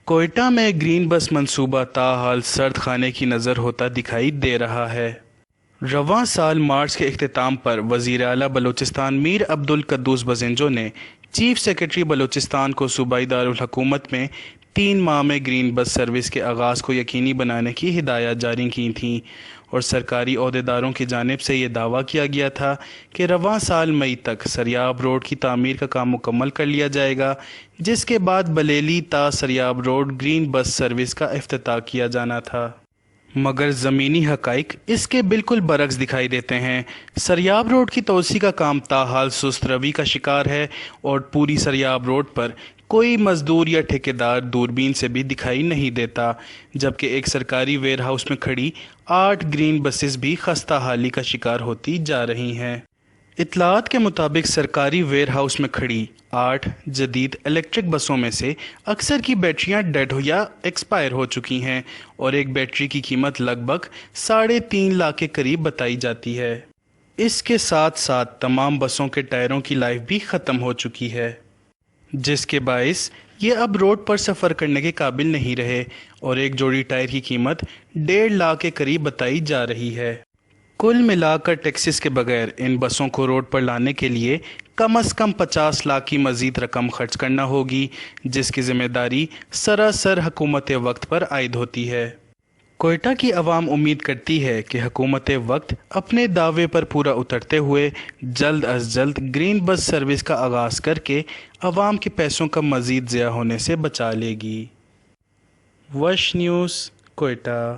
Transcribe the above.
کوئٹہ میں گرین بس منصوبہ تاحال سرد خانے کی نظر ہوتا دکھائی دے رہا ہے۔ رواں سال مارچ کے اختتام پر وزیر اعلیٰ بلوچستان میر عبدالقدوس بزنجو نے چیف سیکرٹری بلوچستان کو صوبائی دارالحکومت میں 3 ماہ میں گرین بس سروس کے آغاز کو یقینی بنانے کی ہدایات جاری کی تھیں اور سرکاری عہدیداروں کی جانب سے یہ دعویٰ کیا گیا تھا کہ رواں سال مئی تک سریاب روڈ کی تعمیر کا کام مکمل کر لیا جائے گا، جس کے بعد بلیلی تا Sariab road green bus service کا افتتاح کیا جانا تھا۔ مگر زمینی حقائق اس کے بالکل برعکس دکھائی دیتے ہیں۔ سریاب روڈ کی توسیع کا کام تاحال سست روی کا شکار ہے اور پوری سریاب روڈ پر کوئی مزدور یا ٹھیکیدار دوربین سے بھی دکھائی نہیں دیتا، جبکہ ایک سرکاری ویئر ہاؤس میں کھڑی 8 گرین بسز بھی خستہ حالی کا شکار ہوتی جا رہی ہیں۔ اطلاعات کے مطابق سرکاری ویئر ہاؤس میں کھڑی 8 جدید الیکٹرک بسوں میں سے اکثر کی بیٹریاں ڈیڈ یا ایکسپائر ہو چکی ہیں اور ایک بیٹری کی قیمت لگ بھگ 3.5 لاکھ کے قریب بتائی جاتی ہے۔ اس کے ساتھ ساتھ تمام بسوں کے ٹائروں کی لائف بھی ختم ہو چکی ہے، جس کے باعث یہ اب روڈ پر سفر کرنے کے قابل نہیں رہے اور ایک جوڑی ٹائر کی قیمت 1.5 لاکھ کے قریب بتائی جا رہی ہے۔ کل ملا کر ٹیکسز کے بغیر ان بسوں کو روڈ پر لانے کے لیے کم از کم 50 لاکھ کی مزید رقم خرچ کرنا ہوگی، جس کی ذمہ داری سراسر حکومت وقت پر عائد ہوتی ہے۔ کوئٹہ کی عوام امید کرتی ہے کہ حکومت وقت اپنے دعوے پر پورا اترتے ہوئے جلد از جلد گرین بس سروس کا آغاز کر کے عوام کے پیسوں کا مزید ضیاع ہونے سے بچا لے گی۔ وش نیوز، کوئٹہ۔